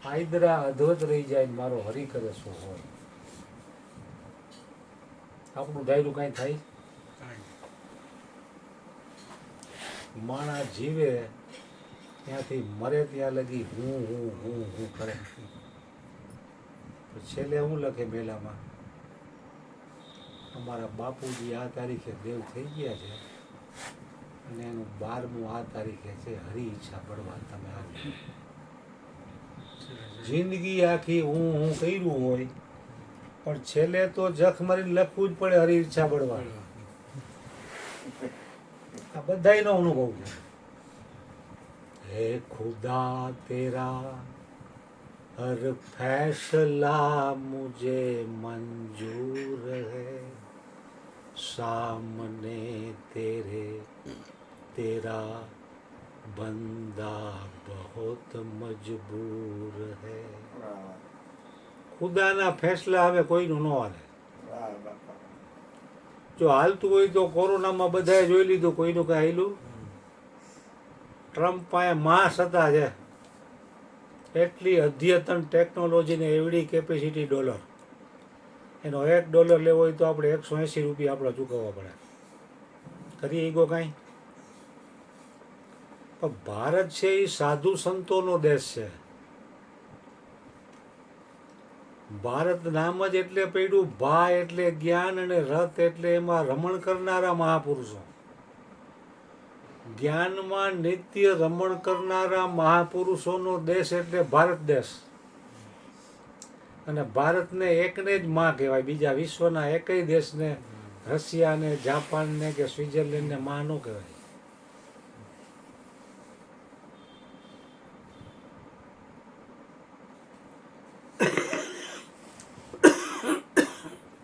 આયદરા અધવત રહી જાય ને મારો હરી કરે શું હોય. આપણું ડાયરું કાંઈ થાય. માણસ જીવે ત્યાંથી મરે ત્યાં લગી હું કરે. છેલ્લે હું લખે મેલામાં, અમારા બાપુજી આ તારીખે દેવ થઈ ગયા છે અને એનું 12મું આ તારીખે છે. હરી ઈચ્છા પડવા તમે આવી. જિંદગી આખી હું કર્યું હોય પણ છેલ્લે તો જખ મારીને લખવું જ પડે હરી ઈચ્છા પડવા. આ બધાયનો અનુભવ છે. હે ખુદા તેરા हर फैसला मुझे मंजूर है, सामने तेरे तेरा बंदा बहुत मजबूर है. ખુદાના ફેસલા હવે કોઈનું ન હાલે. જો હાલતું હોય તો કોરોનામાં બધાએ જોઈ લીધું, કોઈનું કઈ હાલ્યું. ટ્રમ્પ પાસે માસ હતા છે, એટલી અદ્યતન ટેકનોલોજી ને એવડી કેપેસિટી ડોલર. એનો $1 લેવો હોય તો આપણે 180 રૂપિયા આપણે ચૂકવવા પડે. કરીએ ઈગો કાંઈ. પણ ભારત છે એ સાધુ સંતોનો દેશ છે. ભારત નામ જ એટલે પડ્યું ભા એટલે જ્ઞાન અને રથ એટલે એમાં રમણ કરનારા મહાપુરુષો. જ્ઞાનમાં નિત્ય રમણ કરનારા મહાપુરુષોનો દેશ એટલે ભારત દેશ. અને ભારતને એકને જ માં કહેવાય. બીજા વિશ્વના એકેય દેશને, રશિયાને, જાપાનને કે સ્વિટ્ઝરલેન્ડને માં ન કહેવાય.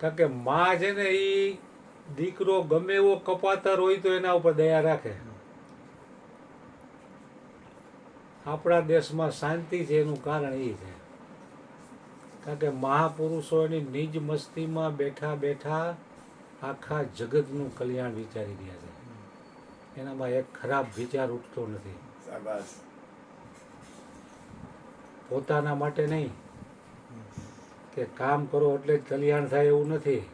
કારણ કે માં છે ને એ દીકરો ગમે એવો કપાતર હોય તો એના ઉપર દયા રાખે. આપણા દેશમાં શાંતિ છે એનું કારણ એ છે કારણ કે મહાપુરુષો એની નિજ મસ્તીમાં બેઠા બેઠા આખા જગતનું કલ્યાણ વિચારી રહ્યા છે. એનામાં એક ખરાબ વિચાર ઉઠતો નથી. પોતાના માટે નહીં કે કામ કરો એટલે જ કલ્યાણ થાય એવું નથી.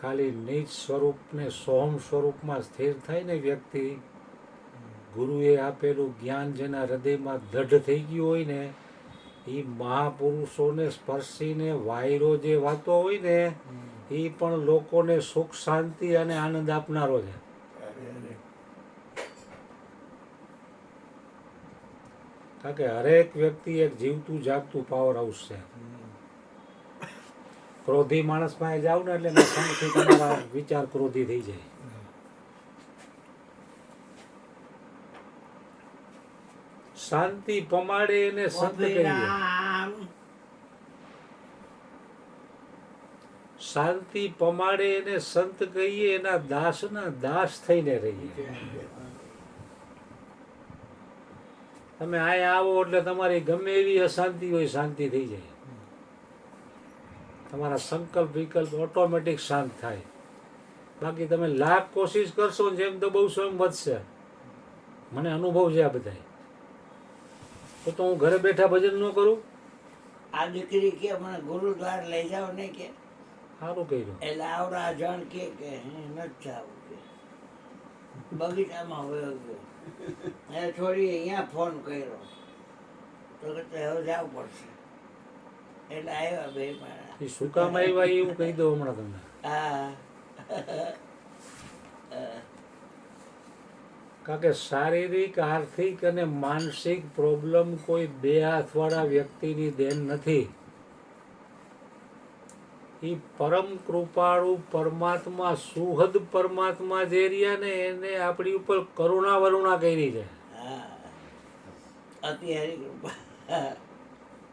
ખાલી નિજ સ્વરૂપને સોહમ સ્વરૂપમાં સ્થિર થાય ને વ્યક્તિ, ગુરુએ આપેલું જ્ઞાન જેના હૃદયમાં દઢ થઈ ગયું હોય ને, એ મહાપુરુષોને સ્પર્શીને વાયરો જે વાતો હોય ને એ પણ લોકોને સુખ શાંતિ અને આનંદ આપનારો છે. કારણ કે હરેક વ્યક્તિ એક જીવતું જાગતું પાવર હાઉસ છે. ક્રોધી માણસ પાસે જાવ ને એટલે સંગથી તમારા વિચાર ક્રોધી થઈ જાય. શાંતિ પમાડે એને સંત કહીએ. શાંતિ પમાડે એને સંત કહીએ, એના દાસના દાસ થઈને રહીએ. તમે આયા આવો એટલે તમારી ગમે એવી અશાંતિ હોય શાંતિ થઈ જાય. તમારા સંકલ્પ વિકલ્પ ઓટોમેટિક શાંત થાય. બાકી તમે લાખ કોશિશ કરશો ને જેમ દબાવશો એમ વધશે. મને અનુભવ છે આ બધા. તો હું ઘરે બેઠા ભજન ન કરું. આ દીકરી કે મને ગુરુદ્વાર લઈ જાઓ ને કે સારું કર્યું. એટલે આવડા જણ કે નથી જવું કે બગીચામાં હોય ગયો. એ છોડી અહીંયા ફોન કર્યો તો કે હવે જવું પડશે. એટલે આવ્યા બે મારા. એ શું કામ આવ્યા એવું કહી દઉં હમણાં તમને. હા કારણ કે શારીરિક, આર્થિક અને માનસિક પ્રોબ્લેમ કોઈ બે હાથવાળા વ્યક્તિની દેન નથી. એ પરમ કૃપાળુ પરમાત્મા, સુહદ પરમાત્મા જે રહ્યા ને એને આપણી ઉપર કરુણા વરુણા કરી છે. અતિ હરી કૃપા.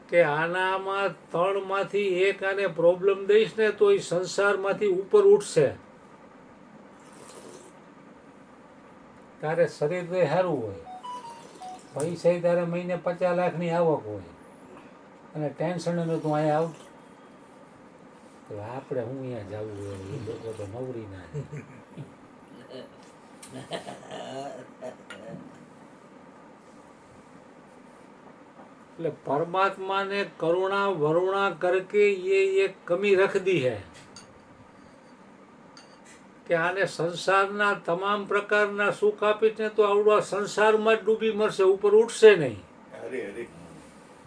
કે આનામાં 3માંથી એક આને પ્રોબ્લેમ દઈશ ને તો એ સંસારમાંથી ઉપર ઉઠશે. તારે શરીર તો સારું હોય, પૈસા તારે મહિને 50 લાખની આવક હોય અને ટેન્શન એનું તું અહીંયા આવ તો આપણે હું અહીંયા જવું હોય. એ લોકો તો નવરી ના. એટલે परमात्मा ने करुणा वरुणा करके ये कमी रख दी है કે આને સંસારના તમામ પ્રકારના સુખ આપીને તો આવડો સંસારમાં જ ડૂબી મરશે, ઉપર ઉઠશે નહીં.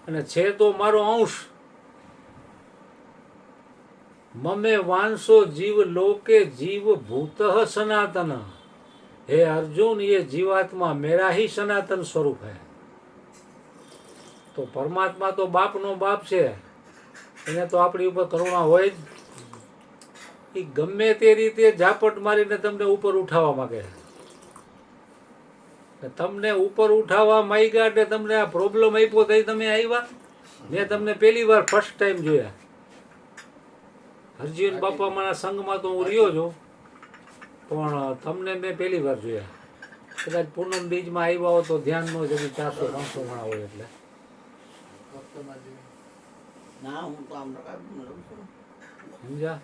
અને છે તો મારો અંશ. મમે વાંસો જીવ લોકે જીવ ભૂત સનાતન. હે अर्जुन, ये जीवात्मा मेरा ही सनातन स्वरूप है. તો પરમાત્મા તો બાપનો બાપ છે, એને તો આપણી ઉપર કરુણા હોય જ. એ ગમે તે રીતે ઝાપટ મારીને તમને ઉપર ઉઠાવવા માંગે. તમને ઉપર ઉઠાવવા માંગ્યા એટલે તમને આ પ્રોબ્લેમ આપ્યો તો તમે આવ્યા. મેં તમને પહેલી વાર ફર્સ્ટ ટાઈમ જોયા. હરજીવન બાપાના સંઘમાં તો હું રહ્યો છું, પણ તમને મેં પહેલી વાર જોયા. કદાચ પૂનમ બીજમાં આવ્યા હો તો ધ્યાન ન જતી 400-500 માણા હોય એટલે. ના, હું તો આમ રહું છું. સમજ્યા?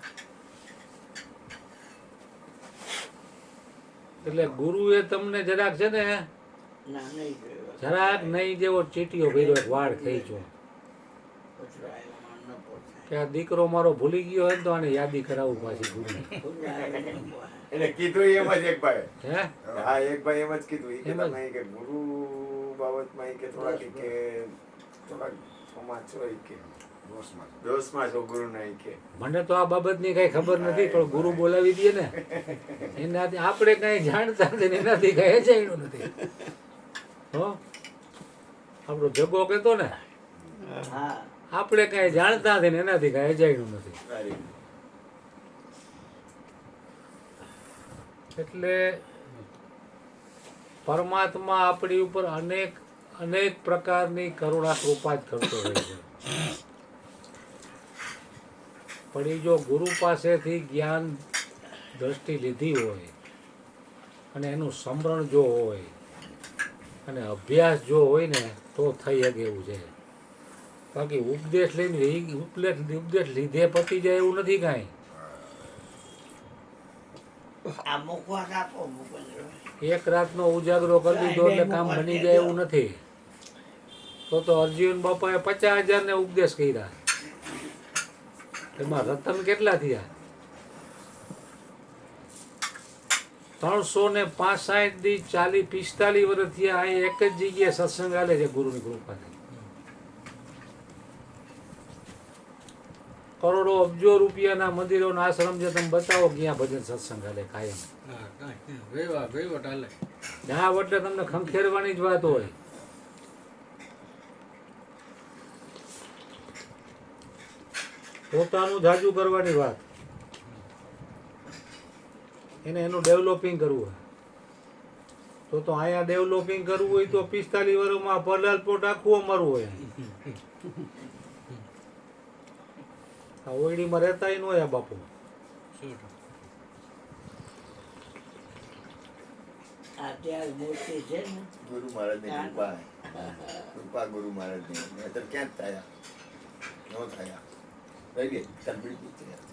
એટલે ગુરુએ તમને જરાક છે ને ના, નહીં જોયું. જરાક નહીં જેવો ચીટીઓ ભર્યો, એક વાળ ખેંચો કચરો આવ્યો, માર ન પહોંચાય. કે આ દીકરો મારો ભૂલી ગયો હોય ને તો આને યાદી કરાવું પાછી ગુરુને. કચરો આવ્યો, ન પહોંચાય. એટલે કીધું એમ જ એક ભાઈ, હે હા એક ભાઈ એમ જ કીધું. ઈ એમ જ. કહેતા કે ગુરુ બાબતમાં ઈ કે થોડાક સમાજ છો ઈ કે દોષમાં છો ગુરુના ઈ કે. મને તો આ બાબતની કઈ ખબર નથી, પણ ગુરુ બોલાવી દે ને એનાથી આપણે કઈ જાણતા નથી ને એનાથી કઈ અજાણ્યું નથી. હો, આપણો જગો કહેતો ને, હા, આપણે કઈ જાણતા નથી ને એનાથી કઈ અજાણ્યું નથી. સારી. એટલે પરમાત્મા આપણી ઉપર અનેક અનેક પ્રકારની કરુણા કૃપા જ કરતો હોય છે. પણ એ જો ગુરુ પાસેથી જ્ઞાન દ્રષ્ટિ લીધી હોય અને એનું સ્મરણ જો હોય અને અભ્યાસ જો હોય ને તો થઈ શકે એવું છે. બાકી ઉપદેશ લઈને ઉપદેશ લીધે પતી જાય એવું નથી કાંઈ. આ મુખવાસ આપો, મુકજો. એક રાતનો ઉજાગરો કરી દીધો એટલે કામ બની જાય એવું નથી. તો અર્જુન બાપાએ 50,000 ને ઉપદેશ કર્યા. એમાં રતન કેટલા થયા? 365 દી 40-45 વર્ષ થયા. અહીં એક જ જગ્યાએ સત્સંગ હાલે છે ગુરુની કૃપાથી. કરોડો અબજો રૂપિયાના મંદિરોના આશ્રમ છે, તમે બતાવો ક્યાં ભજન સત્સંગ હાલે કાયમ. જ્યાં વટે તમને ખંખેરવાની જ વાત હોય. પોતાનું જાજુ કરવાની વાત, એને એનું ડેવલપિંગ કરવું હોય તો અહીંયા ડેવલપિંગ કરવું હોય તો 45 વર્ષમાં પલાલપોટ આખું અમારું હોય. આ ઓયડીમાં રહેતા ન હોય આ બાપુ. આ ત્યાં મૂર્તિ છે ને, ગુરુ મહારાજની કૃપા, કૃપા ગુરુ મહારાજની. નહીંતર ક્યાં જ થયા, ન થયા. રહી ગઈ તરબીજ થયા.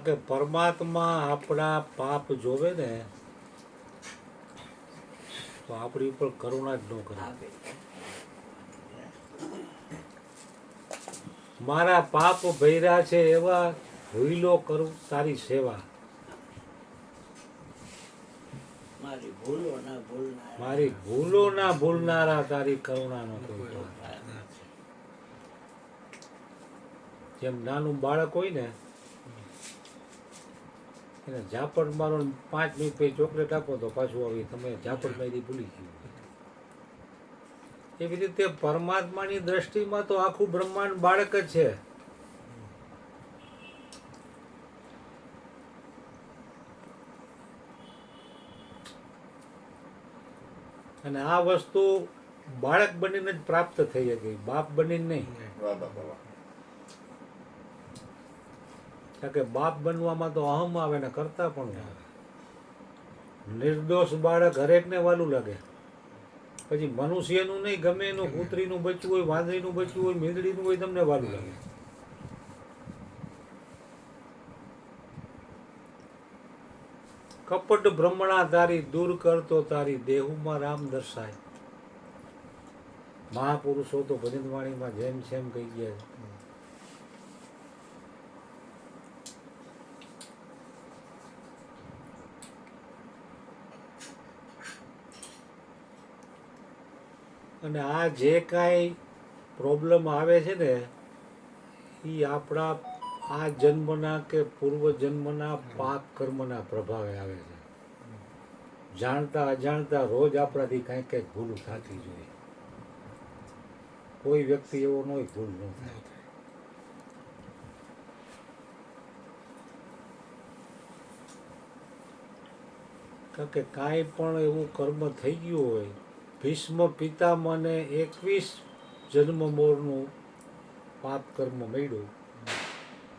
કે પરમાત્મા આપણા પાપ જોવે ને તો આપણી ઉપર કરુણા જ ન કરે. આપે. મારા પાપ ભર્યા છે એવા ભૂલો કરું તારી સેવા. મારી ભૂલો ના ભૂલનાર. મારી ભૂલો ના ભૂલનારા તારી કરુણા ન કોઈ પાર. જેમ નાનું બાળક હોય ને એને ઝાપડ મારો 5 મિનિટ પછી ચોકલેટ આપો તો પાછું આવી તમે ઝાપડ મારી ભૂલી ગયું. એવી રીતે પરમાત્માની દ્રષ્ટિમાં તો આખું બ્રહ્માંડ બાળક જ છે. અને આ વસ્તુ બાળક બનીને જ પ્રાપ્ત થઈ ગઈ, બાપ બનીને નહીં. વાહ બાપા વાહ. કારણ કે બાપ બનવામાં તો અહમ આવે ને કરતા પણ આવે. નિર્દોષ બાળક હરેકને વાલું લાગે. પછી મનુષ્યનું નહીં, ગમે એનું કૂતરીનું બચ્ચું હોય, વાંદરીનું બચ્ચું હોય, મીંદડીનું હોય, તમને વાલું લાગે. કપટ ભ્રમણા તારી દૂર કરતો તારી દેહુમાં રામ દર્શાય. મહાપુરુષો તો ભજન વાણીમાં જેમ જેમ કહી ગયા છે. અને આ જે કાંઈ પ્રોબ્લેમ આવે છે ને એ આપણા આ જન્મના કે પૂર્વ જન્મના પાપ કર્મના પ્રભાવે આવે છે. જાણતા અજાણતા રોજ આપણાથી કાંઈક કંઈક ભૂલ થતી જોઈએ. કોઈ વ્યક્તિ એવો ન હોય ભૂલ ન થાય. કારણ કે કાંઈ પણ એવું કર્મ થઈ ગયું હોય, ભીષ્મ પિતામહને 21 જન્મ મોરનું પાપ કર્મ મળ્યું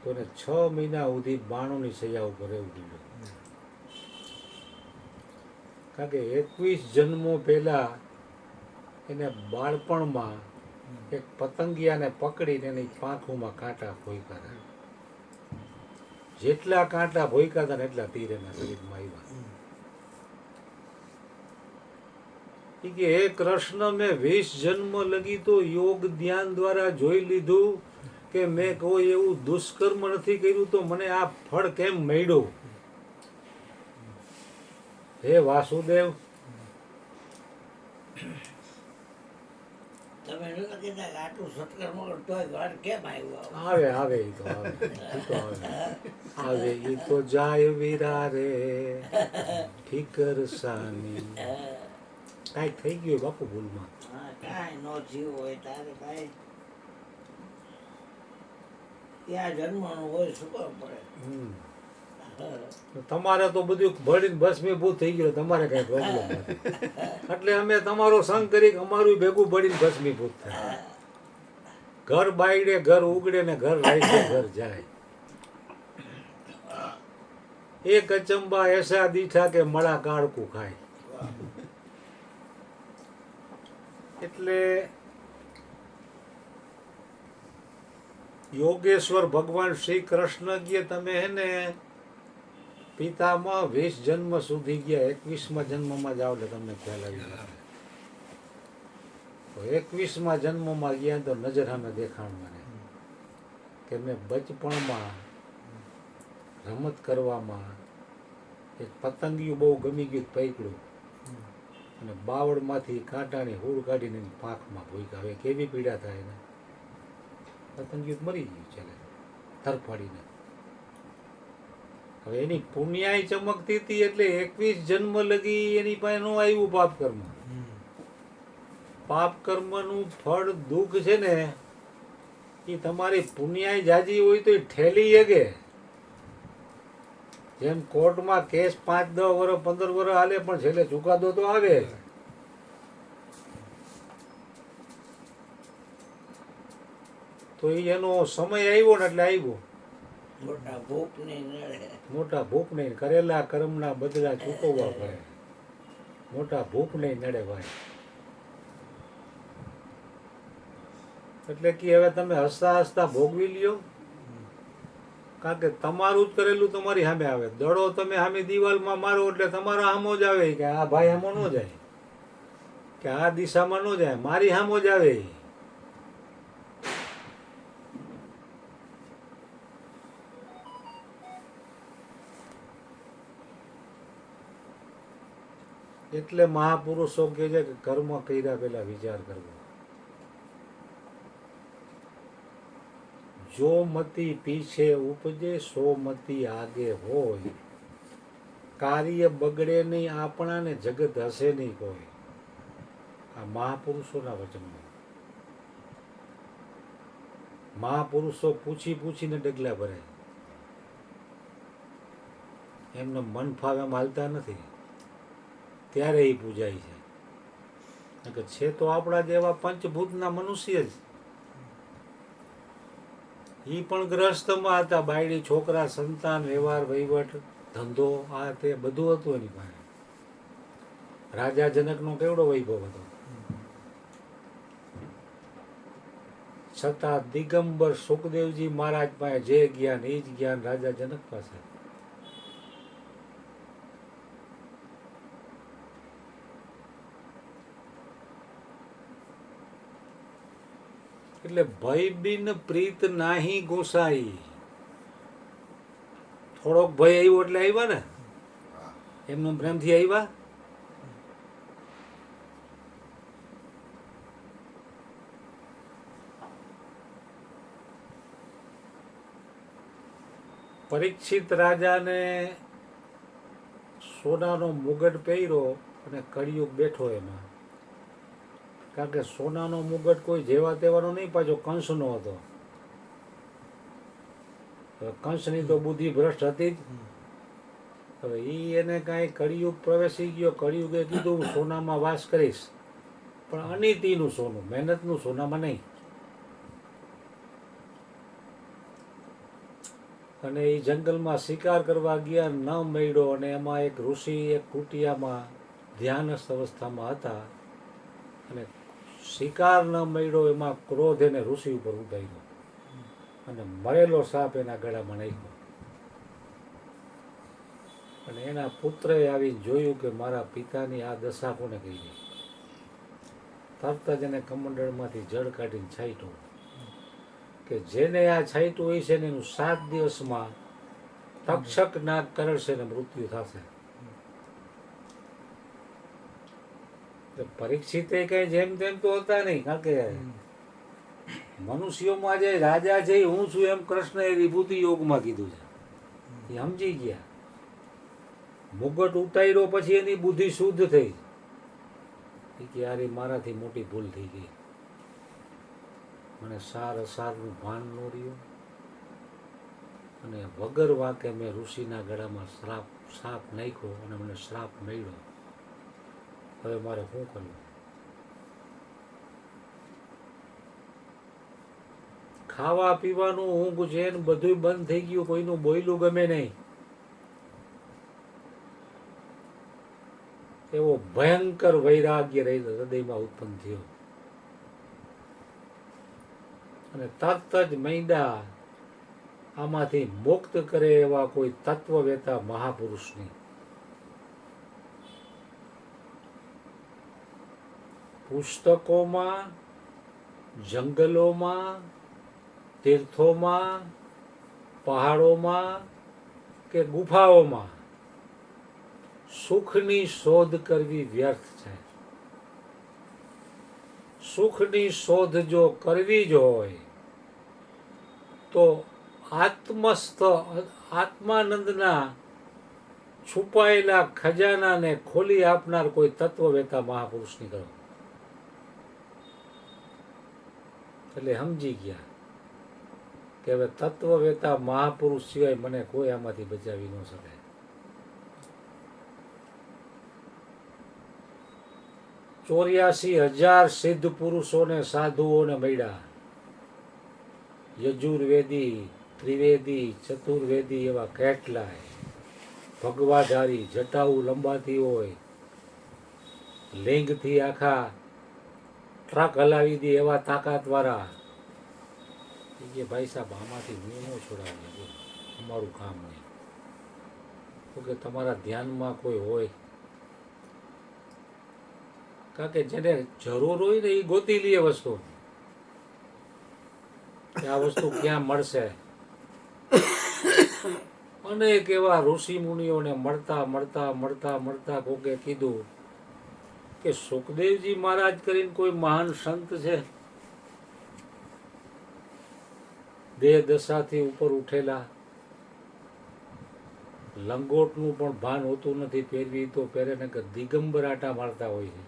તો એને 6 મહિના સુધી બાણોની સજા ઉપર રહેવું પડ્યું. કારણ કે 21 જન્મો પહેલા એને બાળપણમાં એક પતંગિયાને પકડીને એની પાંખોમાં કાંટા ભોંયકા હતા. જેટલા કાંટા ભોંયકા હતા ને એટલા તીર એના શરીરમાં આવ્યા. ઈ કે હે કૃષ્ણ, મેં 20 જન્મ લગી તો યોગ ધ્યાન દ્વારા જોઈ લીધું કે મેં કોઈ એવું દુષ્કર્મ નથી કર્યું તો મને આ ફળ કેમ મળ્યું. હે વાસુદેવ, તમે નહોતા કહેતા કે આટલું સત્કર્મ કરો તોય ઘર કેમ આવ્યો? આવે આવે ઈ તો આવે, ઈ તો આવે આવે ઈ તો જાય વીરા રે ફિકર સાની. કાંઈક થઈ ગયું બાપુ ભૂલમાં. હા, કાંઈ ન થયું હોય તારે કાંઈ ત્યાં જન્મનું હોય શું ખબર પડે. હમ. તમારે તો બધું ભળીને ભસ્મીભૂત થઈ ગયું, તમારે કઈ પ્રોબ્લેમ નથી. એટલે અમે તમારો સંગ કરી કે અમારું ભેગું ભળીને ભસ્મીભૂત થાય. ઘર બાયડે ઘર ઉગડે ને ઘર રાઈડે ઘર જાય. એક અચંબા એસા દીઠા કે મળા કાળકું ખાય. એટલે યોગેશ્વર ભગવાન શ્રી કૃષ્ણ કે તમે હે ને પિતામાં 20 જન્મ સુધી ગયા, 21મા જન્મમાં જાઓ એટલે તમને ખ્યાલ આવી જાય. તો 21મા જન્મમાં ગયા તો નજર સામે દેખાણ મને કે મેં બચપણમાં રમત કરવામાં એક પતંગિયું બહુ ગમી ગયું, પૈકડું અને બાવળમાંથી કાંટાની હૂડ કાઢીને એની પાંખમાં ભૂંયકા. હવે કેવી પીડા થાય એને. પતંગિયું મરી ગયું છે તરફાડીને. હવે એની પુણ્યાય ચમકતી હતી એટલે 21 જન્મ લગી એની પાસે નો આવ્યું પાપ કર્મ. પાપ કર્મનું ફળ દુઃખ છે ને એ તમારી પુણ્યાય જાજી હોય તો એ ઠેલી શકે. જેમ કોર્ટમાં કેસ 5, 10 વર્ષ 15 વર્ષ હાલે પણ છેલ્લે ચુકાદો તો આવે. તો એનો સમય આવ્યો ને એટલે આવ્યો. મોટા ભૂખ નહીં નડે. મોટા ભૂખ નહીં, કરેલા કર્મના બદલા ચૂકવવા પડે. મોટા ભૂખ નહીં નડે ભાઈ. એટલે કે હવે તમે હસતા હસતા ભોગવી લ્યો. કારણ કે તમારું જ કરેલું તમારી સામે આવે. દડો તમે સામે દિવાલમાં મારો એટલે તમારા સામો જ આવે કે આ ભાઈ સામો ન જાય, કે આ દિશામાં ન જાય, મારી સામો જ આવે. એટલે મહાપુરુષો કહે છે કે કર્મ કર્યા પહેલા વિચાર કરવો. જો મતી પીછે ઉપજે સો મતી આગે હોય. કાર્ય બગડે નહીં આપણા ને જગત હશે નહીં કોઈ. આ મહાપુરુષોના વચનો. મહાપુરુષો પૂછી પૂછીને ડગલા ભરે. એમને મન ફાવે એમ હાલતા નથી. ત્યારે એ પૂજાય છે. છે તો આપણા જેવા પંચભૂતના મનુષ્ય જ. એ પણ ગ્રહસ્થમાં હતા, બાયડી છોકરા સંતાન વ્યવહાર વહીવટ ધંધો આ તે બધું હતું એની પાસે. રાજા જનકનો કેવડો વૈભવ હતો, છતાં દિગંબર સુખદેવજી મહારાજ પાસે જે જ્ઞાન એ જ જ્ઞાન રાજા જનક પાસે. એટલે ભય બિન પ્રીત નાહી ગોસાઈ. થોડોક ભય આવ્યો એટલે આવ્યા ને, એમનો પ્રેમથી આવ્યા. પરીક્ષિત રાજાને સોનાનો મુગટ પહેર્યો અને કળિયુગ બેઠો એમાં. કારણ કે સોનાનો મુગટ કોઈ જેવા તેવાનો નહીં, પાછો કંસનો હતો. હવે કંસની તો બુદ્ધિ ભ્રષ્ટ હતી જ. હવે એને કાંઈ કળિયુગ પ્રવેશી ગયો, કળિયુગે કીધું હું સોનામાં વાસ કરીશ, પણ અનિતિનું સોનું, મહેનતનું સોનામાં નહીં. અને એ જંગલમાં શિકાર કરવા ગયા, ન મળ્યો. અને એમાં એક ઋષિ એક કુટિયામાં ધ્યાનસ્થ અવસ્થામાં હતા, અને શિકાર ન મળ્યો, એમાં ક્રોધ એને ઋષિ ઉપર ઉડાડ્યો અને મરેલો સાપ એના ગળામાં નાખ્યો. અને એના પુત્રએ આવીને જોયું કે મારા પિતાની આ દશા કોને કરી. તરત જ એને કમંડળમાંથી જળ કાઢીને છાંટ્યું કે જેને આ છાંટ્યું હોય છે ને એનું 7 દિવસમાં તક્ષક નાગ કરડશે ને મૃત્યુ થશે. પરીક્ષિતે કઈ જેમ તેમ તો હતા નહીં, કારણ કે મનુષ્યોમાં જે રાજા છે હું છું એમ કૃષ્ણએ વિભૂતિ યોગમાં કીધું છે. એ સમજી ગયા. મુગટ ઉતાર્યો પછી એની બુદ્ધિ શુદ્ધ થઈ કે યાર મારાથી મોટી ભૂલ થઈ ગઈ, મને સાર અસારનું ભાન ન રહ્યું, અને વગર વાંકે મેં ઋષિના ગળામાં સાપ નાખ્યો અને મને શ્રાપ મળ્યો. હવે મારે શું કરવું? ખાવા પીવાનું ઊંઘ છે ને બધું બંધ થઈ ગયું, કોઈનું બોયલું ગમે નહીં. એવો ભયંકર વૈરાગ્ય હૃદયમાં ઉત્પન્ન થયો. અને તરત જ મૈડા આમાંથી મુક્ત કરે એવા કોઈ તત્વવેતા મહાપુરુષની પુસ્તકોમાં, જંગલોમાં, તીર્થોમાં, પહાડોમાં કે ગુફાઓમાં સુખની શોધ કરવી વ્યર્થ છે. સુખની શોધ જો કરવી જ હોય તો આત્માનંદના છુપાયેલા ખજાનાને ખોલી આપનાર કોઈ તત્વવેતા મહાપુરુષની કરો. એટલે સમજી ગયા કે હવે તત્વવેતા મહાપુરુષ સિવાય મને કોઈ આમાંથી બચાવી ન શકે. ચોર્યાસી 000 સિદ્ધ પુરુષોને સાધુઓને મળ્યા. યજુર્વેદી, ત્રિવેદી, ચતુર્વેદી એવા કેટલાય, ભગવાધારી, જટાઉ લંબાતી હોય, લિંગથી આખા ટ્રક હલાવી દે એવા તાકાતવાળા. કે ભાઈ સાહેબ આમાંથી હું ન છોડાવું, અમારું કામ નહીં. તો કે તમારા ધ્યાનમાં કોઈ હોય, કારણ કે જેને જરૂર હોય ને એ ગોતી લે વસ્તુ, આ વસ્તુ ક્યાં મળશે. અનેક એવા ઋષિ મુનિઓને મળતા મળતા મળતા મળતા કોકે કીધું કે સુખદેવજી મહારાજ કરીને કોઈ મહાન સંત છે, દેહ દશાથી ઉપર ઉઠેલા, લંગોટનું પણ ભાન હોતું નથી, પહેરવી તો પહેરે ને કે દિગંબર આટા મારતા હોય છે.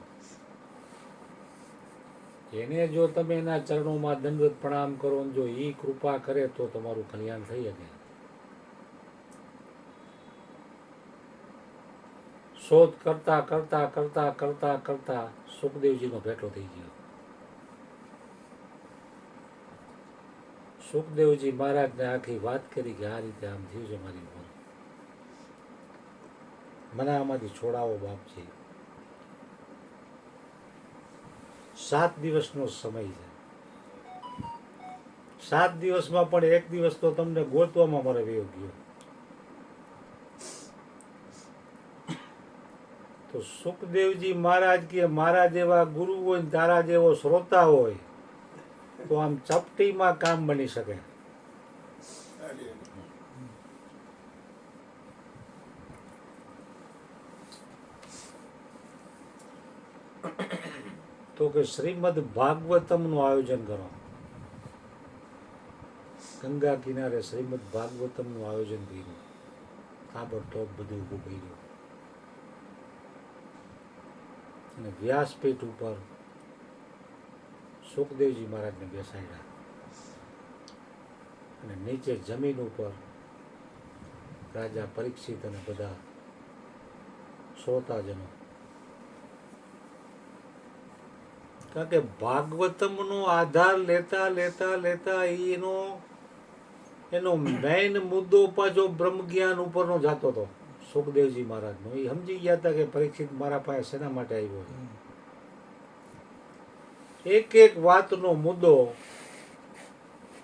એને જો તમે એના ચરણોમાં દંડવત પ્રણામ કરો, જો એ કૃપા કરે તો તમારું કલ્યાણ થઈ શકે. શોધ કરતા કરતા કરતા કરતા કરતા સુખદેવજીનો ભેટો થઈ ગયો. સુખદેવજી મહારાજને આખી વાત કરી કે આ રીતે આમ થયું છે મારી ઉપર, મને આમાંથી છોડાવો બાપજી. 7 દિવસનો સમય છે. 7 દિવસમાં પણ એક દિવસ તો તમને ગોતવામાં મારે વયો ગયો. તો સુખદેવજી મહારાજ કે મારા જેવા ગુરુ હોય ને તારા જેવો શ્રોતા હોય તો આમ ચપટીમાં કામ બની શકે. તો કે શ્રીમદ ભાગવતમનું આયોજન કરો. ગંગા કિનારે શ્રીમદ ભાગવતમનું આયોજન કર્યું. તાબડતોબ બધું ઊભું કર્યું અને વ્યાસપીઠ ઉપર સુખદેવજી મહારાજને બેસાડ્યા અને નીચે જમીન ઉપર રાજા પરીક્ષિત અને બધા શ્રોતાજનો. કારણ કે ભાગવતમનો આધાર લેતા લેતા લેતા એનો મેઇન મુદ્દો પાછો બ્રહ્મ જ્ઞાન ઉપરનો જતો હતો સુખદેવજી મહારાજનો. એ સમજી ગયા હતા કે પરીક્ષિત મારા પાસે શેના માટે આવ્યો છે. એક એક વાતનો મુદ્દો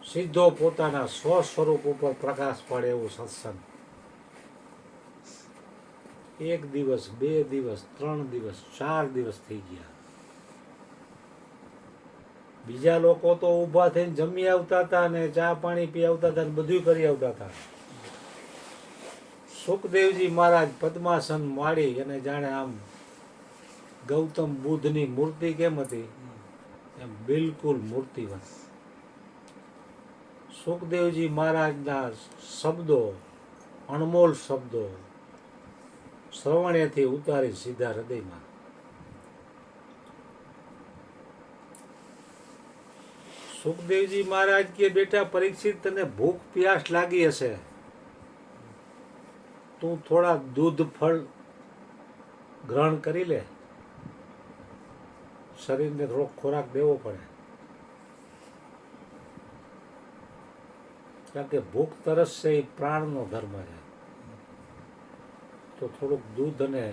સીધો પોતાના સ્વ સ્વરૂપ ઉપર પ્રકાશ પાડે એવું સત્સંગ. 1 દિવસ 2 દિવસ 3 દિવસ 4 દિવસ થઈ ગયા. બીજા લોકો તો ઊભા થઈને જમી આવતા હતા ને ચા પાણી પી આવતા હતા ને બધું કરી આવતા હતા. સુખદેવજી મહારાજ પદ્માસન માડી અને જાણે આમ ગૌતમ બુદ્ધની મૂર્તિ કેમ હતી એમ બિલકુલ મૂર્તિવત. સુખદેવજી મહારાજના શબ્દો, અણમોલ શબ્દો શ્રવણેથી ઉતારી સીધા હૃદયમાં. સુખદેવજી મહારાજ કે બેટા પરીક્ષિત તને ભૂખ પ્યાસ લાગી હશે, તું થોડા દૂધ ફળ ગ્રહણ કરી લે. શરીરને થોડોક ખોરાક દેવો પડે. કારણ કે ભૂખ તરસ છે એ પ્રાણનો ધર્મ છે. તો થોડુંક દૂધ અને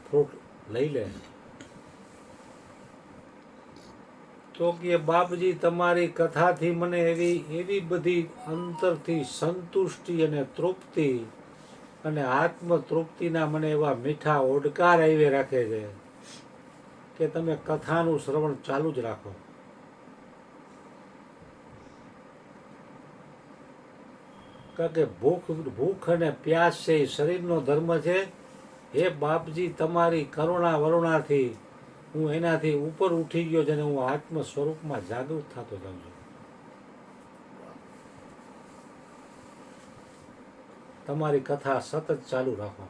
ફ્રૂટ લઈ લે. તો કે બાપજી તમારી કથાથી મને એવી બધી અંતરથી સંતુષ્ટિ અને તૃપ્તિ અને આત્મતૃપ્તિના મને એવા મીઠા ઓડકાર આવી રાખે છે કે તમે કથાનું શ્રવણ ચાલુ જ રાખો. કારણ કે ભૂખ અને પ્યાસ છે એ શરીરનો ધર્મ છે. હે બાપજી તમારી કરુણા વરુણાથી હું એનાથી ઉપર ઉઠી ગયો છે અને હું આત્મ સ્વરૂપમાં જાગૃત થતો જાઉં છું. તમારી કથા સતત ચાલુ રાખો.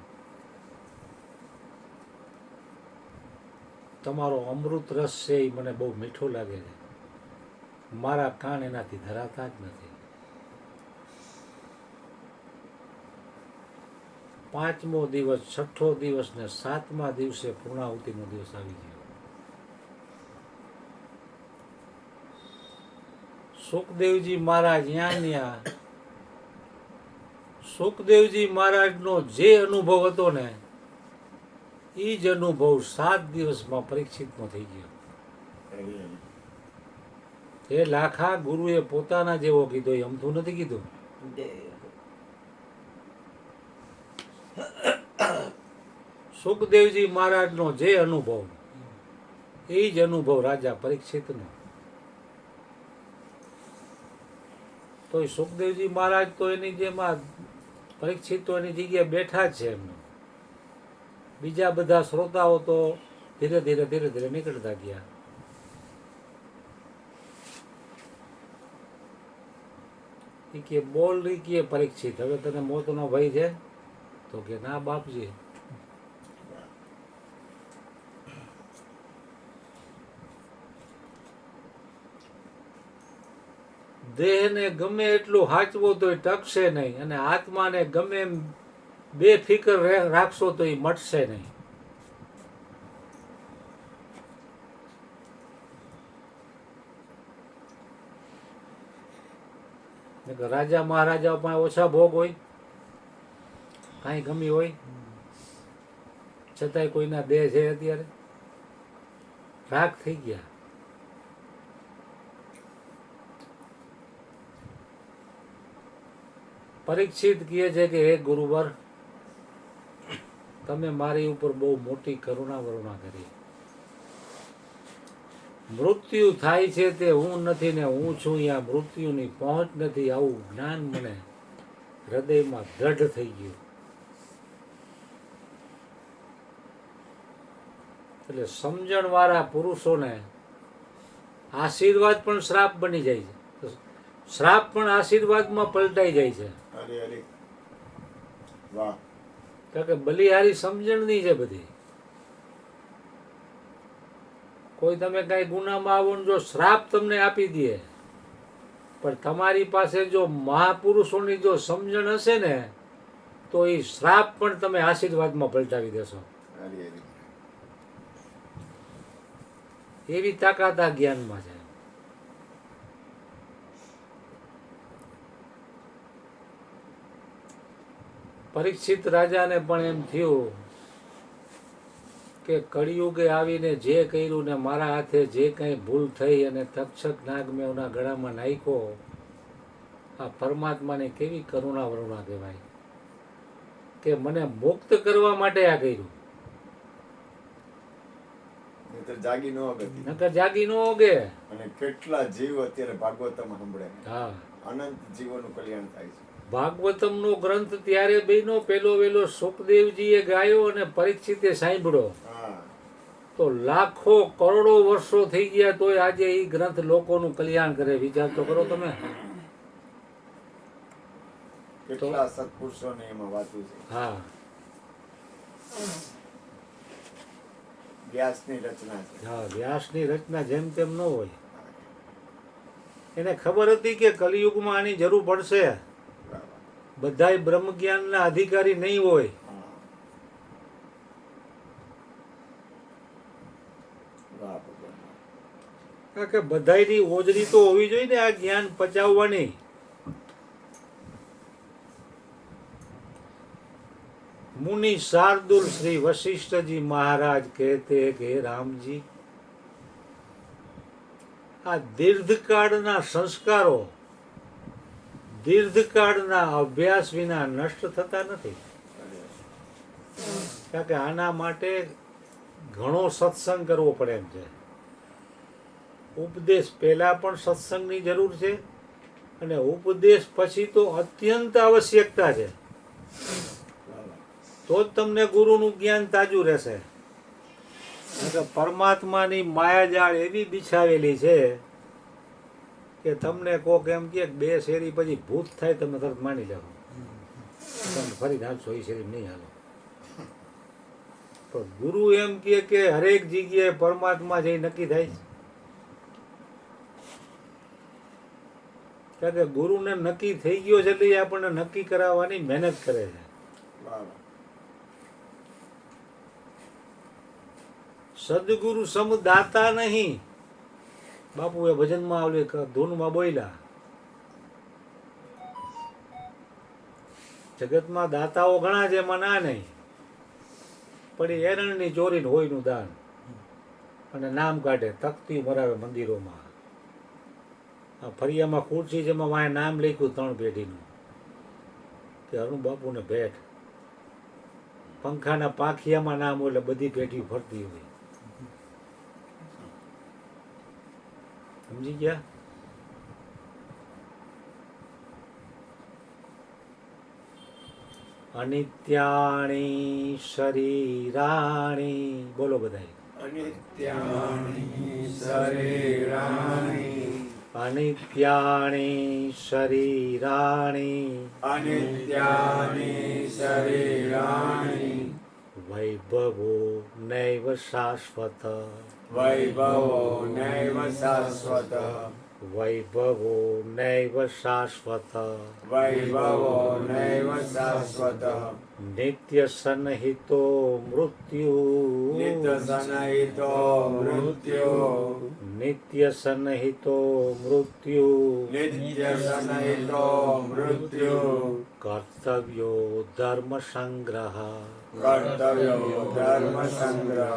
તમારો અમૃત રસ છે એ મને બહુ મીઠો લાગે છે. મારા કાન એનાથી ધરાતા જ નથી. 5મો દિવસ 6ઠો દિવસ ને 7મા દિવસે પૂર્ણાહુતિનો દિવસ આવી ગયો. સુખદેવજી મહારાજ ન્યા સુખદેવજી મહારાજનો જે અનુભવ હતો ને એ જ અનુભવ 7 દિવસમાં પરીક્ષિતનો થઈ ગયો. એ લાખા ગુરુએ પોતાના જેવો કીધો, એ અમથું નથી કીધું. સુખદેવજી મહારાજનો જે અનુભવ એ જ અનુભવ રાજા પરીક્ષિતનો. તો સુખદેવજી મહારાજ તો એની જેમ પરીક્ષિત તો એની જગ્યાએ બેઠા જ છે. એમનું બીજા બધા શ્રોતાઓ તો ધીરે ધીરે નીકળતા ગયા. એ કે બોલ રહી કે પરીક્ષિત, હવે તને મોતનો ભય છે? તો કે ના બાપજી. દેહને ગમે એટલું હાચવો તો એ ટકશે નહીં અને આત્માને ગમે એમ બેફિકર રાખશો તો એ મટશે નહીં. કે રાજા મહારાજાઓ પાસે ઓછા ભોગ હોય, કાંઈ ગમી હોય, છતાંય કોઈના દેહ છે અત્યારે રાગ થઈ ગયા. પરીક્ષિત કહે છે કે હે ગુરુવર, તમે મારી ઉપર બહુ મોટી કરુણા વરુણા કરી. મૃત્યુ થાય છે તે હું નથી ને હું છું અહીંયા મૃત્યુની પહોંચ નથી, આવું જ્ઞાન મને હૃદયમાં દ્રઢ થઈ ગયું. એટલે સમજણવાળા પુરુષોને આશીર્વાદ પણ શ્રાપ બની જાય છે, શ્રાપ પણ આશીર્વાદમાં પલટાઈ જાય છે. અરે અરે વાહ. કારણ કે બલિહારી સમજણની છે બધી. કોઈ તમે કાંઈ ગુનામાં આવો ને જો શ્રાપ તમને આપી દે, પણ તમારી પાસે જો મહાપુરુષોની જો સમજણ હશે ને તો એ શ્રાપ પણ તમે આશીર્વાદમાં પલટાવી દેશો. અરે અરે એવી તાકાત આ જ્ઞાનમાં છે. પરીક્ષિત રાજાને પણ એમ થયું કે કળિયુગે આવીને જે કર્યું ને મારા હાથે જે કંઈ ભૂલ થઈ અને તક્ષક નાગ મેં એના ગળામાં નાખ્યો, આ પરમાત્માની કેવી કરુણા વરુણા કહેવાય કે મને મુક્ત કરવા માટે આ કર્યું. નહીંતર જાગી ન હતી. નકર જાગી ન ઓગે. અને કેટલા જીવ અત્યારે ભાગવતમ સાંભળે. હા, અનંત જીવોનું કલ્યાણ થાય છે. ભાગવતમનો ગ્રંથ ત્યારે બન્યો, પેલો વેલો સુખદેવજીએ ગાયો અને પરીક્ષિતે સાંભળ્યો. હા તો લાખો કરોડો વર્ષો થઈ ગયા તોય આજે એ ગ્રંથ લોકોનું કલ્યાણ કરે. વિચાર તો કરો તમે. કેટલા સત્પુરુષોને એમાં વાતું છે. હા, વ્યાસની રચના છે. હા, વ્યાસની રચના જેમ તેમ ન હોય. એને ખબર હતી કે કલિયુગમાં આની જરૂર પડશે. બધાય બ્રહ્મ જ્ઞાનના અધિકારી નહીં હોય. વાહ ભગવાન. કારણ કે બધાયની ઓજરી તો હોવી જોઈએ ને આ જ્ઞાન પચાવવાની. मुनि शार्दुल श्री वशिष्ठ जी महाराज कहते हैं कि रामजी, આ દીર્ઘકાળના સંસ્કારો દીર્ઘકાળના અભ્યાસ વિના નષ્ટ થતા નથી. કારણ કે આના માટે ઘણો સત્સંગ કરવો પડે એમ છે. ઉપદેશ પહેલા પણ સત્સંગની જરૂર છે અને ઉપદેશ પછી તો અત્યંત આવશ્યકતા છે. તો જ તમને ગુરુનું જ્ઞાન તાજું રહેશે. પરમાત્માની માયાજાળ એવી બિછાવેલી છે કે તમને કોક એમ કે બે શેરી પછી ભૂત થાય તમે તરત માની જાઓ, તમે ફરી હાલશો એ શેરી નહીં હાલો. પણ ગુરુ એમ કે હરેક જગ્યાએ પરમાત્મા જઈ નક્કી થાય છે. કારણ કે ગુરુને નક્કી થઈ ગયો છે એટલે આપણને નક્કી કરાવવાની મહેનત કરે છે. સદગુરુ સમદાતા નહીં. બાપુએ ભજનમાં આવલી ધૂનમાં બોલ્યા, જગતમાં દાતાઓ ઘણા છે, એમાં ના નહીં, પણ એ એરણની ચોરીને હોયનું દાન અને નામ કાઢે, તકતી મરાવે મંદિરોમાં. આ ફરિયામાં ખુરશી છે, એમાં વાંહે નામ લખ્યું 3 પેઢીનું કે અરુણ બાપુને ભેટ. પંખાના પાંખિયામાં નામ હોય એટલે બધી પેઢી ફરતી હોય. સમજી ગયા? અનિત્યાણી શરીરાણી, બોલો બધાય. અનિત્યાની શરીરાણી, અનિત્યાણી શરીરાણી, અનિત્યાની શરીરાણી, વૈભવો નૈવ શાશ્વત, વૈભવો નૈવ શાશ્વત, વૈભવો નૈવ શાશ્વત વૈભવો નૈવ શાશ્વત નિત્ય સન્નિહિતો મૃત્યુ નિત્ય સનહિતો મૃત્યુ નિત્ય સન્નિહિતો મૃત્યુ નિત્ય સનહિતો મૃત્યુ કર્તવ્યો ધર્મ સંગ્રહ કર્તવ્યો ધર્મ સંગ્રહ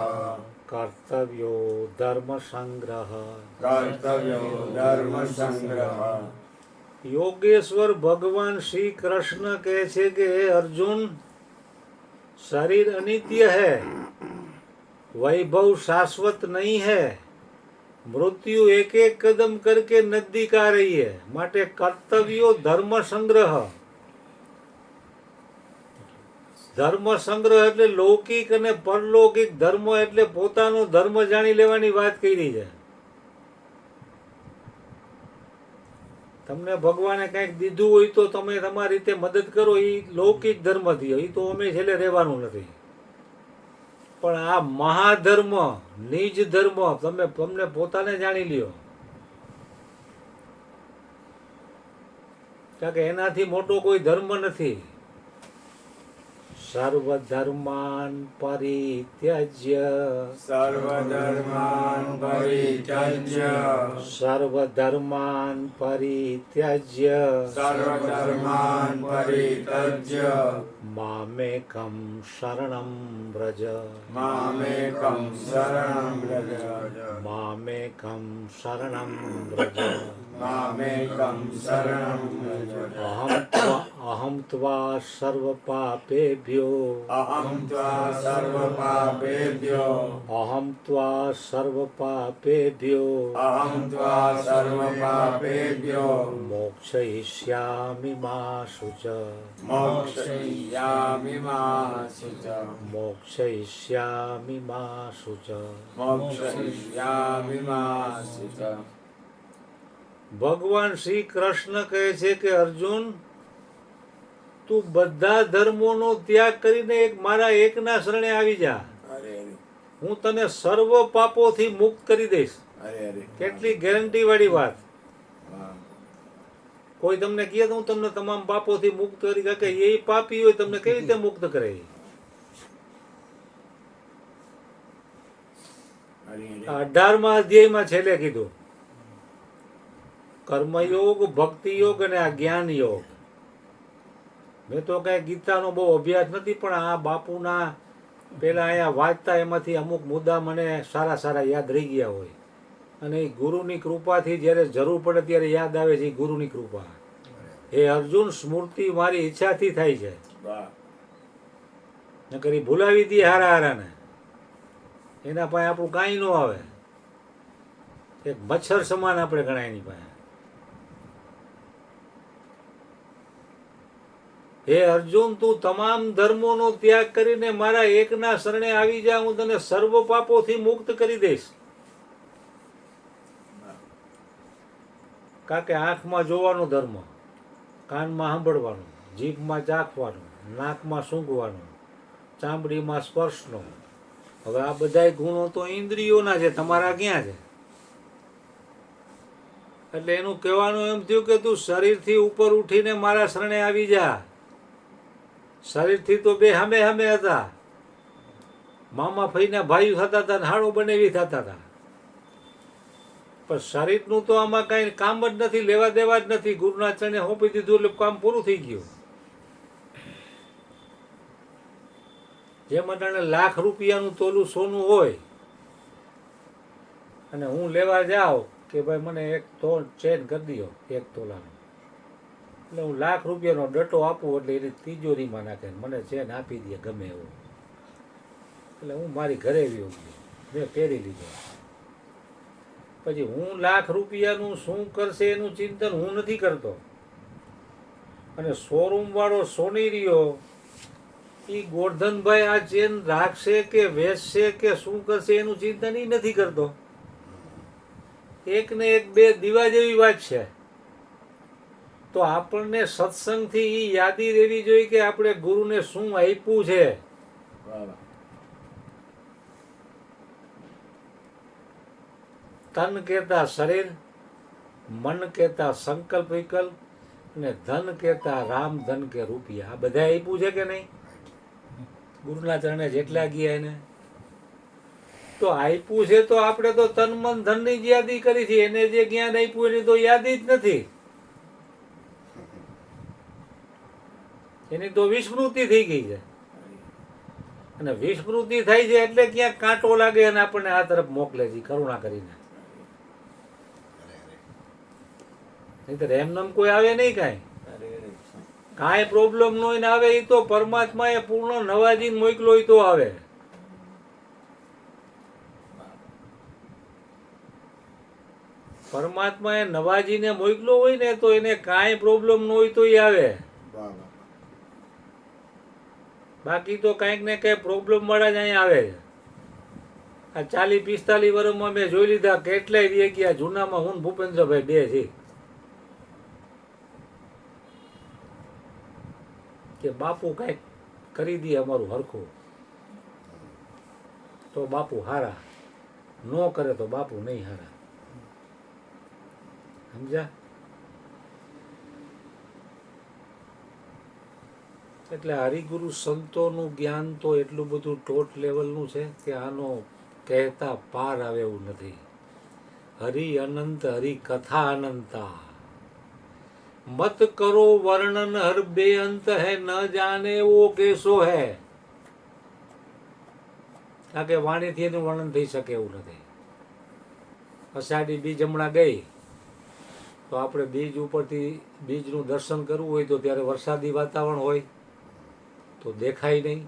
કર્તવ્યો ધર્મ સંગ્રહ કર્તવ્યો ધર્મ સંગ્રહ યોગેશ્વર ભગવાન શ્રી કૃષ્ણ કહે છે કે હે અર્જુન, शरीर अनित्य है, वैभव शाश्वत नहीं है, मृत्यु एक एक कदम करके नजदीक आ रही है, માટે કર્તવ્યો ધર્મ સંગ્રહ. ધર્મ સંગ્રહ એટલે લૌકિક અને પરલૌકિક ધર્મ, એટલે પોતાનો ધર્મ જાણી લેવાની વાત કરી છે. તમને ભગવાને કંઈક દીધું હોય તો તમે તમારી રીતે મદદ કરો, એ લૌકિક ધર્મથી, એ તો અમે છેલ્લે રહેવાનું નથી. પણ આ મહાધર્મ, નિજ ધર્મ, તમને પોતાને જાણી લ્યો, કારણ કે એનાથી મોટો કોઈ ધર્મ નથી. સર્વધર્માન પરિત્યજ્ય સર્વધર્માન પરિત્યજ્ય સર્વધર્માન પરિત્યજ્ય સર્વધર્માન પરિત્યજ્ય મામેકમ શરણમ વ્રજ મામેકં શરણં વ્રજ મામેકમ શરણમ વ્રજ મામેકં શરણં વ્રજ અહમ ત્વા સર્વ પાપેભ્યો અહં ત્વા સર્વપાપેભ્યો અહમ ત્વા સર્વ પાપેભ્યો અહં ત્વા સર્વપાપેભ્યો મોક્ષયિષ્યામિ મા શુચ મોક્ષયિષ્યામિ મા શુચ મોક્ષયિષ્યામિ મા શુચ. મોક્ષયિષ્યામિ મા શુચ ભગવાન શ્રી કૃષ્ણ કહે છે કે અર્જુન, તું બધા ધર્મોનો ત્યાગ કરીને મારા એકના શરણે આવી જા, અરે હું તને સર્વ પાપોથી મુક્ત કરી દઈશ. અરે અરે કેટલી ગેરંટી વાળી વાત. વાહ. કોઈ તમને કહે તો હું તમને તમામ પાપોથી મુક્ત કરી, કારણ કે એ પાપી હોય તમને કેવી રીતે મુક્ત કરે? અરે અરે 18મા અધ્યાયમાં છેલ્લે કીધું કર્મયોગ, ભક્તિ યોગ અને આ જ્ઞાન યોગ. મેં તો કઈ ગીતાનો બહુ અભ્યાસ નથી, પણ આ બાપુના પેલા અહીંયા વાંચતા એમાંથી અમુક મુદ્દા મને સારા સારા યાદ રહી ગયા હોય, અને એ ગુરુની કૃપાથી જ્યારે જરૂર પડે ત્યારે યાદ આવે છે. એ ગુરુની કૃપા. હે અર્જુન, સ્મૃતિ મારી ઈચ્છાથી થાય છે, વાહ. નકર ઈ ભૂલાવી દઈએ હારા હારાને. એના પાસે આપણું કાંઈ ન આવે. એક મચ્છર સમાન આપણે ગણાય એની પાસે. હે અર્જુન, તું તમામ ધર્મોનો ત્યાગ કરીને મારા એકના શરણે આવી જા, હું તને સર્વ પાપોથી મુક્ત કરી દઈશ. કારણ કે આંખમાં જોવાનો ધર્મ, કાનમાં સાંભળવાનું, જીભમાં ચાખવાનું, નાકમાં સૂંઘવાનું, ચામડીમાં સ્પર્શનો. હવે આ બધાય ગુણો તો ઇન્દ્રિયોના છે, તમારા ક્યાં છે? એટલે એનું કહેવાનું એમ થયું કે તું શરીરથી ઉપર ઉઠીને મારા શરણે આવી જા. શરીરથી તો બે સામે સામે હતા, મામા ફઈના ભાઈ થતા હતા, હાડો બનેવી થતા હતા, પણ શરીરનું તો આમાં કાંઈ કામ જ નથી, લેવા દેવા જ નથી. ગુરુના ચરણે સોંપી દીધું એટલે કામ પૂરું થઈ ગયું. જેમ અટાણે લાખ રૂપિયાનું તોલું સોનું હોય અને હું લેવા જાઉં કે ભાઈ મને એક તો ચેન કરી દો 1 તોલાનું, એટલે હું લાખ રૂપિયાનો ડટો આપું એટલે એની તિજોરીમાં નાખે, મને ચેન આપી દે ગમે એવું. એટલે હું મારી ઘરે આવ્યો, મેં પહેરી લીધો. પછી હું લાખ રૂપિયાનું શું કરશે એનું ચિંતન હું નથી કરતો, અને શોરૂમ વાળો સોની રહ્યો એ ગોરધનભાઈ આ ચેન રાખશે કે વેચશે કે શું કરશે એનું ચિંતન એ નથી કરતો. એક ને એક બે દીવા જેવી વાત છે. તો આપણને સત્સંગથી એ યાદી રહેવી જોઈએ કે આપણે ગુરુને શું આપ્યું છે. વાહ વાહ. તન કહેતા શરીર, મન કહેતા સંકલ્પ વિકલ્પ અને ધન કહેતા રામ ધન કે રૂપિયા આ બધા આપ્યું છે કે નહીં ગુરુના ચરણે જેટલા ગયા એને તો આપ્યું છે તો આપણે તો તન મન ધનની જ યાદી કરી છે એને જે જ્ઞાન આપ્યું એની તો યાદી જ નથી એની તો વિસ્મૃતિ થઈ ગઈ છે અને વિસ્મૃતિ થાય છે એટલે ક્યાંક કાંટો લાગે અને આપણને આ તરફ મોકલે છે કરુણા કરીને નહીંતર એમનેમ કોઈ આવે નહીં કાંઈ કાંઈ પ્રોબ્લેમ ન હોય ને આવે એ તો પરમાત્માએ પૂર્ણ નવાજીને મોકલો હોય તો આવે પરમાત્માએ નવાજીને મોકલો હોય ને તો એને કાંઈ પ્રોબ્લેમ ન હોય તો એ આવે વાહ વાહ બાકી તો કાંઈક ને કાંઈ પ્રોબ્લેમ વાળા જ અહીંયા આવે આ 40-45 વર્ષમાં મેં જોઈ લીધા કેટલાય વી ગયા જૂનામાં હું ને ભૂપેન્દ્રભાઈ બે છે કે બાપુ કાંઈક કરી દે અમારું હરખું તો બાપુ હારા ન કરે તો બાપુ નહીં હારા સમજ્યા એટલે હરિગુરુ સંતોનું જ્ઞાન તો એટલું બધું ટોટ લેવલનું છે કે આનો કહેતા પાર આવે એવું નથી હરિ અનંત હરિ કથા અનંતા મત કરો વર્ણન હર બેઅંત હૈ ન જાને વો કેસો હૈ કારણ કે વાણીથી એનું વર્ણન થઈ શકે એવું નથી અષાઢી બીજ હમણાં ગઈ તો આપણે બીજ ઉપરથી બીજનું દર્શન કરવું હોય તો ત્યારે વરસાદી વાતાવરણ હોય તો દેખાય નહીં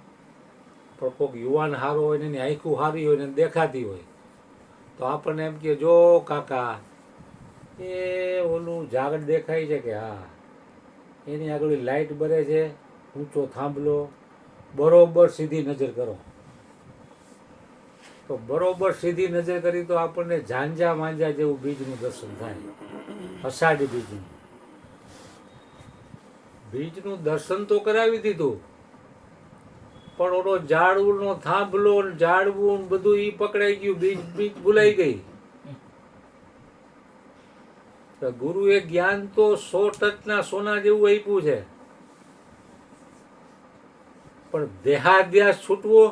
પણ કોઈક યુવાન સારો હોય ને એની આંખું સારી હોય ને દેખાતી હોય તો આપણને એમ કે જો કાકા એ ઓલું ઝાડ દેખાય છે કે હા એની આગળ લાઇટ બરે છે ઊંચો થાંભલો બરોબર સીધી નજર કરો તો બરોબર સીધી નજર કરી તો આપણને ઝાંઝા માંજા જેવું બીજનું દર્શન થાય અષાઢી બીજનું દર્શન તો કરાવી દીધું પણ ઓલો ઝાડવું થાંભલો ઝાડવું બધું ઈ પકડાઈ ગયું બીજ ભૂલાઈ ગઈ ગુરુએ જ્ઞાન તો 100 ટચના સોના જેવું આપ્યું છે પણ દેહાધ્યાસ છૂટવો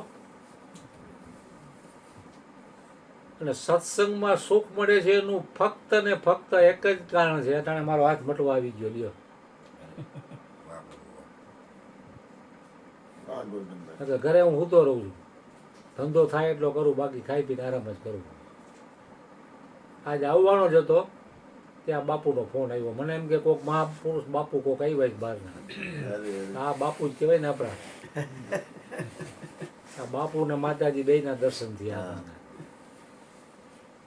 અને સત્સંગમાં સુખ મળે છે એનું ફક્ત ને ફક્ત એક જ કારણ છે અટાણે મારો હાથ મટવા આવી ગયો લ્યો એટલે ઘરે હું સૂતો રહું છું ધંધો થાય એટલો કરું બાકી ખાઈ પીને આરામ જ કરું આજ આવવાનો જ હતો ત્યાં બાપુનો ફોન આવ્યો મને એમ કે કોઈક મહાપુરુષ બાપુ કોઈક આવ્યા છે બહારના આ બાપુ જ કહેવાય ને આપણા આ બાપુ ને માતાજી બેયના દર્શન થયા આપણને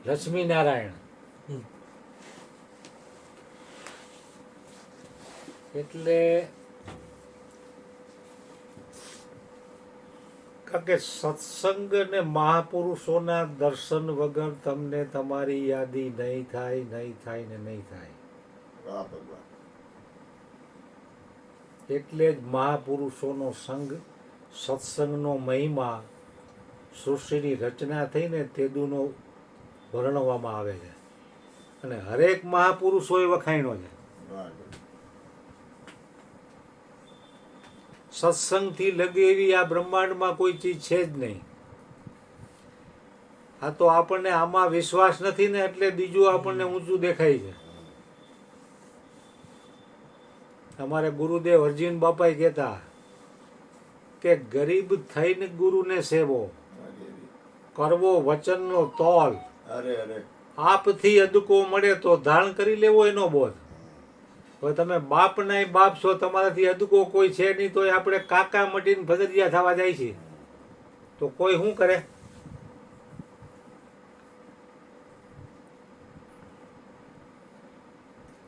લક્ષ્મી નારાયણ એટલે કારણ કે સત્સંગ અને મહાપુરુષોના દર્શન વગર તમને તમારી યાદી નહીં થાય નહીં થાય ને નહીં થાય એટલે જ મહાપુરુષોનો સંગ સત્સંગનો મહિમા સૃષ્ટિની રચના થઈને તેદુનો વર્ણવવામાં આવે છે અને હરેક મહાપુરુષોએ વખાણ્યો છે સત્સંગથી લગે એવી આ બ્રહ્માંડમાં કોઈ ચીજ છે જ નહીં આ તો આપણને આમાં વિશ્વાસ નથી ને એટલે બીજું આપણને ઊંચું દેખાય છે અમારે ગુરુદેવ અર્જુન બાપાએ કહેતા કે ગરીબ થઈને ગુરુને સેવો કરવો વચનનો તોલ આપથી અદકો મળે તો ધારણ કરી લેવો એનો બોધ હવે તમે બાપ ના બાપ છો તમારાથી અદકો કોઈ છે નહીં તો આપણે કાકા મટીને ભદરિયા થવા જાય છે તો કોઈ શું કરે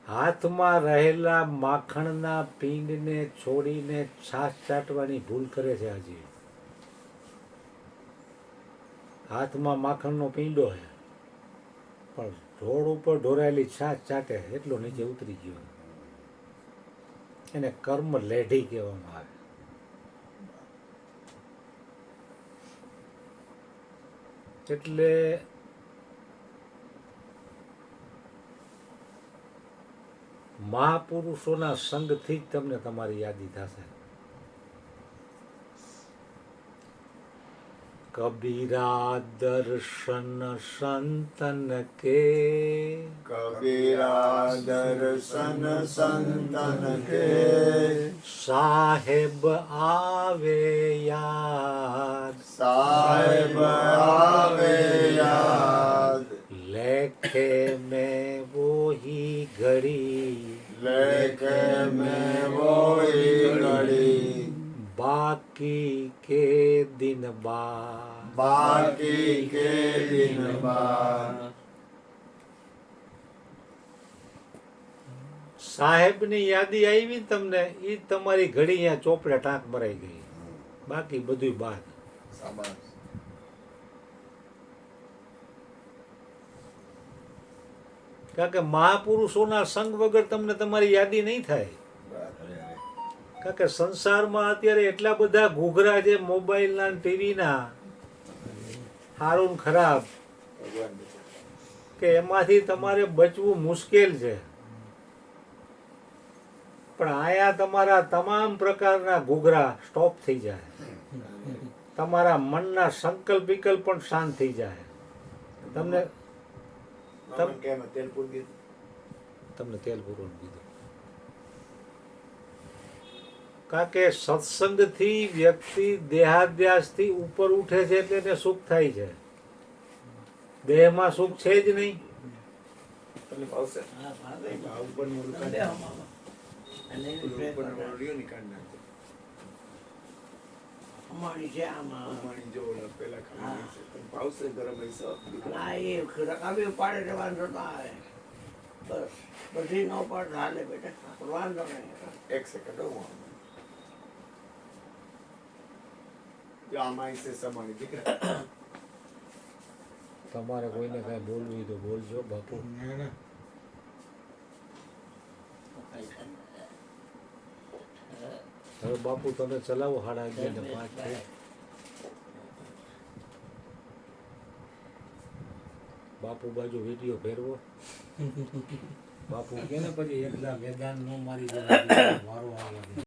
હાથમાં રહેલા માખણના પિંડને છોડીને છાશ ચાટવાની ભૂલ કરે છે હજી હાથમાં માખણનો પીંડો છે પણ રોડ ઉપર ઢોરાયેલી છાશ ચાટે એટલો નીચે ઉતરી ગયો એને કર્મ લેઢી કહેવામાં આવે એટલે મહાપુરુષોના સંગથી જ તમને તમારી યાદી થશે. કબીરા દર્શન સંતન કે, કબીરા દર્શન સંતન કે, સાહેબ આવે યાદ, સાહેબ આવે યાદ, લેખે મેં વોહી ઘડી, લેકે મેં વોહી ઘડી, બાકી કે દિન બાદ. બાકી કે દિન બાદ. સાહેબની યાદી આવી ને તમને, એ તમારી ઘડી અહીંયા ચોપડે ટાંક મરાઈ ગઈ, બાકી બધું બાદ. શાબાશ. કારણ કે મહાપુરુષોના સંગ વગર તમને તમારી યાદી નહીં થાય. કારણ કે સંસારમાં અત્યારે એટલા બધા ઘૂઘરા છે મોબાઈલના ટીવીના, સારું ને ખરાબ, ભગવાન કે એમાંથી તમારે બચવું મુશ્કેલ છે. પણ આયા તમારા તમામ પ્રકારના ઘૂઘરા સ્ટોપ થઈ જાય, તમારા મનના સંકલ્પ વિકલ્પ પણ શાંત થઈ જાય. તમને મામા કેમ તેલ પૂરી દીધું? તમને તેલ પૂરવાનું કીધું. કારણ કે સત્સંગથી વ્યક્તિ દેહાધ્યાસથી ઉપર ઉઠે છે એટલે એને સુખ થાય છે. દેહમાં સુખ છે જ નહીં. તમને ભાવશે? હા, ભાવે. આ ઉપરનું ઓલું કાઢી બેહો નાખો. મામા. અને એની ઓલું પેપર ઉપરનું ઓલું રહ્યું ને કાઢી નાખો. અમારી છે આમાં. ઉમાણી જો ઓલા પેલા ખાલી છે. તમને ભાવશે ગરમ હશે? ના, એ રકાબી પાડે એટલે વાંધો ના આવે. બસ બધી નો પાડે હાલે બેટા, પણ વાંધો નહીં. એક સેકન્ડ હો હું જો આમાં છે સમાણી દીકરા. તમારે કોઈને કઈ બોલવું હોય તો બોલજો બાપુ. હવે બાપુ તમે ચલાવો 11:30 છે. બાપુ બાજુ વિડીયો ફેરવો. બાપુ કે ને પછી એકલા મેદાન નો મારી જવા વારો આવવા દે.